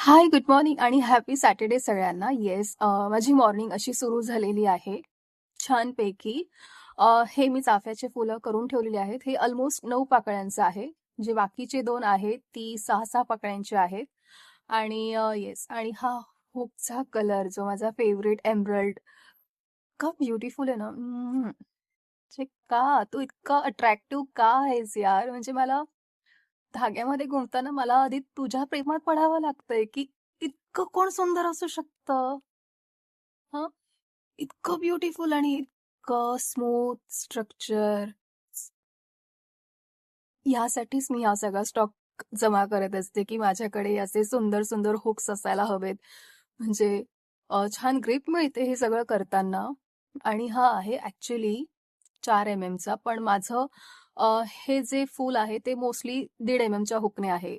हाय, good morning आणि happy Saturday सगळ्यांना. Yes, माझी मॉर्निंग अशी सुरू झालेली आहे छानपैकी. हे मी चाफ्याची फुलं करून ठेवलेली आहेत. हे ऑलमोस्ट 9 पाकळ्यांचं आहे. जे बाकीचे 2 आहेत ती 6-6 पाकळ्यांची आहेत. आणि येस, आणि हा हुकचा कलर जो माझा फेव्हरेट एमराल्ड, इतका ब्युटिफुल आहे ना. म्हणजे का तू इतका अट्रॅक्टिव्ह का आहेस यार? म्हणजे मला धाग्यामध्ये गुंतताना मला आधी तुझ्या प्रेमात पडावं लागतंय, की इतकं कोण सुंदर असू शकतं? हं, इतकं ब्युटिफुल आणि इतकं स्मूथ स्ट्रक्चर. ह्यासाठीच मी हा सगळा स्टॉक जमा करत असते, की माझ्याकडे असे सुंदर सुंदर हुक्स असायला हवेत. म्हणजे छान ग्रिप मिळते हे सगळं करताना. आणि हा आहे ॲक्चुअली 4 एमएमचा, पण माझं हे जे फूल आहे ते मोस्टली 1.5 एमएमच्या हुकने आहे.